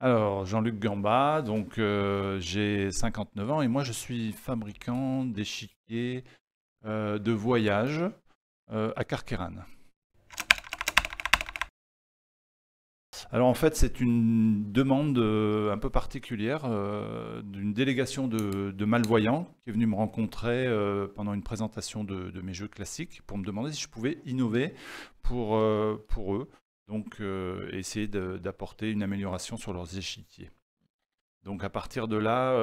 Alors, Jean-Luc Gamba, donc j'ai 59 ans et moi je suis fabricant d'échiquiers de voyage à Carqueiranne. Alors en fait, c'est une demande un peu particulière d'une délégation de malvoyants qui est venue me rencontrer pendant une présentation de mes jeux classiques pour me demander si je pouvais innover pour eux, donc essayer d'apporter une amélioration sur leurs échiquiers. Donc à partir de là,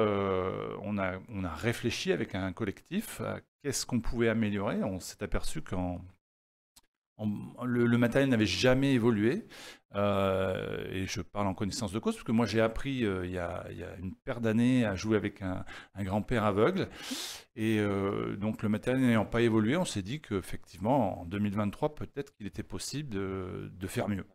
on a réfléchi avec un collectif à qu'est-ce qu'on pouvait améliorer. On s'est aperçu le matériel n'avait jamais évolué. Et je parle en connaissance de cause, parce que moi j'ai appris il y a une paire d'années à jouer avec un grand-père aveugle. Et donc le matériel n'ayant pas évolué, on s'est dit qu'effectivement en 2023, peut-être qu'il était possible de faire mieux.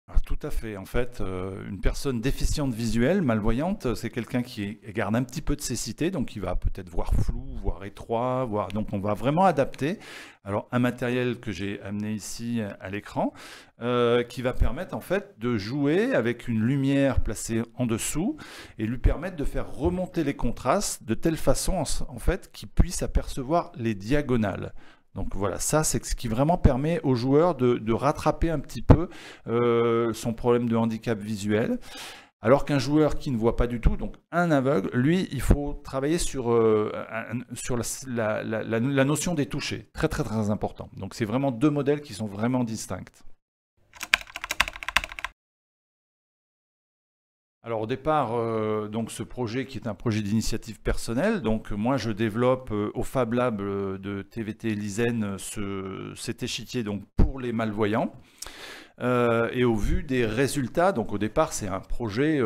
Alors, tout à fait. En fait, une personne déficiente visuelle, malvoyante, c'est quelqu'un qui garde un petit peu de cécité, donc il va peut-être voir flou, voir étroit, donc on va vraiment adapter. Alors un matériel que j'ai amené ici à l'écran, qui va permettre en fait de jouer avec une lumière placée en dessous et lui permettre de faire remonter les contrastes de telle façon en fait qu'il puisse apercevoir les diagonales. Donc voilà, ça c'est ce qui vraiment permet au joueur de rattraper un petit peu son problème de handicap visuel. Alors qu'un joueur qui ne voit pas du tout, donc un aveugle, lui, il faut travailler sur la notion des touchés. Très très très important. Donc c'est vraiment deux modèles qui sont vraiment distincts. Alors au départ, donc ce projet qui est un projet d'initiative personnelle, donc moi je développe au Fab Lab de TVT Lisen cet échiquier donc pour les malvoyants. Et au vu des résultats, donc au départ c'est un projet,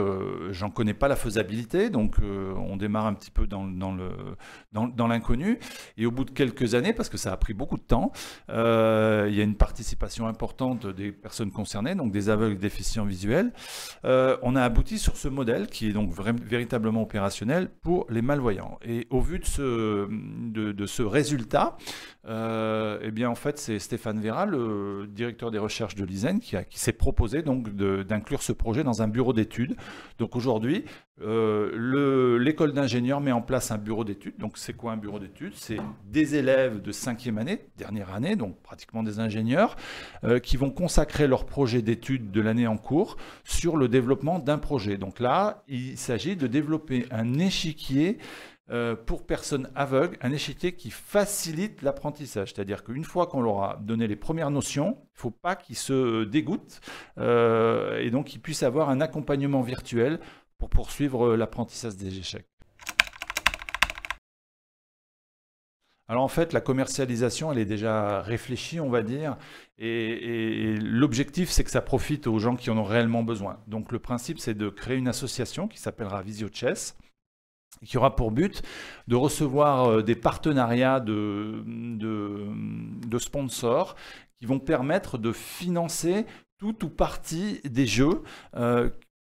j'en connais pas la faisabilité, donc on démarre un petit peu dans l'inconnu, et au bout de quelques années, parce que ça a pris beaucoup de temps, il y a une participation importante des personnes concernées, donc des aveugles déficients visuels, on a abouti sur ce modèle qui est donc véritablement opérationnel pour les malvoyants. Et au vu de ce résultat, eh bien en fait c'est Stéphane Vera, le directeur des recherches de l'ISEN, qui s'est proposé donc d'inclure ce projet dans un bureau d'études. Donc aujourd'hui, l'école d'ingénieurs met en place un bureau d'études. Donc c'est quoi un bureau d'études? C'est des élèves de 5e année, dernière année, donc pratiquement des ingénieurs, qui vont consacrer leur projet d'études de l'année en cours sur le développement d'un projet. Donc là, il s'agit de développer un échiquier pour personnes aveugles, un échiquier qui facilite l'apprentissage. C'est-à-dire qu'une fois qu'on leur a donné les premières notions, il ne faut pas qu'ils se dégoûtent et donc qu'ils puissent avoir un accompagnement virtuel pour poursuivre l'apprentissage des échecs. Alors en fait, la commercialisation, elle est déjà réfléchie, on va dire, et l'objectif, c'est que ça profite aux gens qui en ont réellement besoin. Donc le principe, c'est de créer une association qui s'appellera Visio Chess, qui aura pour but de recevoir des partenariats de sponsors qui vont permettre de financer tout ou partie des jeux,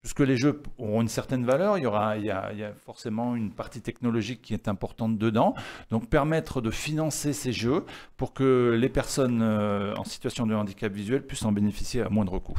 puisque les jeux auront une certaine valeur, il y a forcément une partie technologique qui est importante dedans, donc permettre de financer ces jeux pour que les personnes en situation de handicap visuel puissent en bénéficier à moindre coût.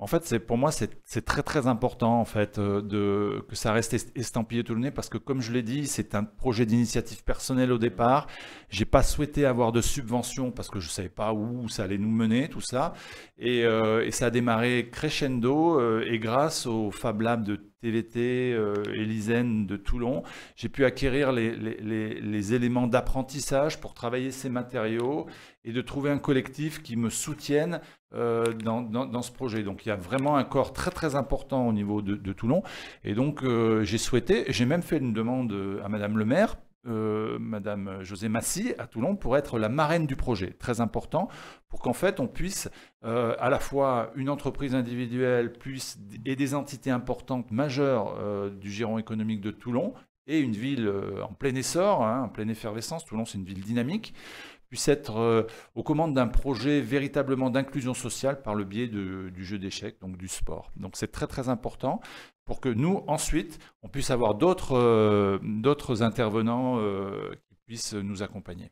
En fait, pour moi, c'est très très important en fait, que ça reste estampillé tout le nez, parce que comme je l'ai dit, c'est un projet d'initiative personnelle au départ. J'ai pas souhaité avoir de subvention parce que je savais pas où ça allait nous mener, tout ça. Et ça a démarré crescendo, et grâce au Fab Lab de TVT et l'ISEN de Toulon, j'ai pu acquérir les éléments d'apprentissage pour travailler ces matériaux et de trouver un collectif qui me soutienne dans ce projet. Donc il y a vraiment un corps très très important au niveau de Toulon. Et donc j'ai même fait une demande à Madame le maire, Madame José Massy à Toulon, pour être la marraine du projet. Très important pour qu'en fait on puisse à la fois une entreprise individuelle et des entités importantes majeures du giron économique de Toulon, et une ville en plein essor, hein, en pleine effervescence. Toulon, c'est une ville dynamique, puisse être aux commandes d'un projet véritablement d'inclusion sociale par le biais du jeu d'échecs, donc du sport. Donc c'est très très important pour que nous, ensuite, on puisse avoir d'autres intervenants qui puissent nous accompagner.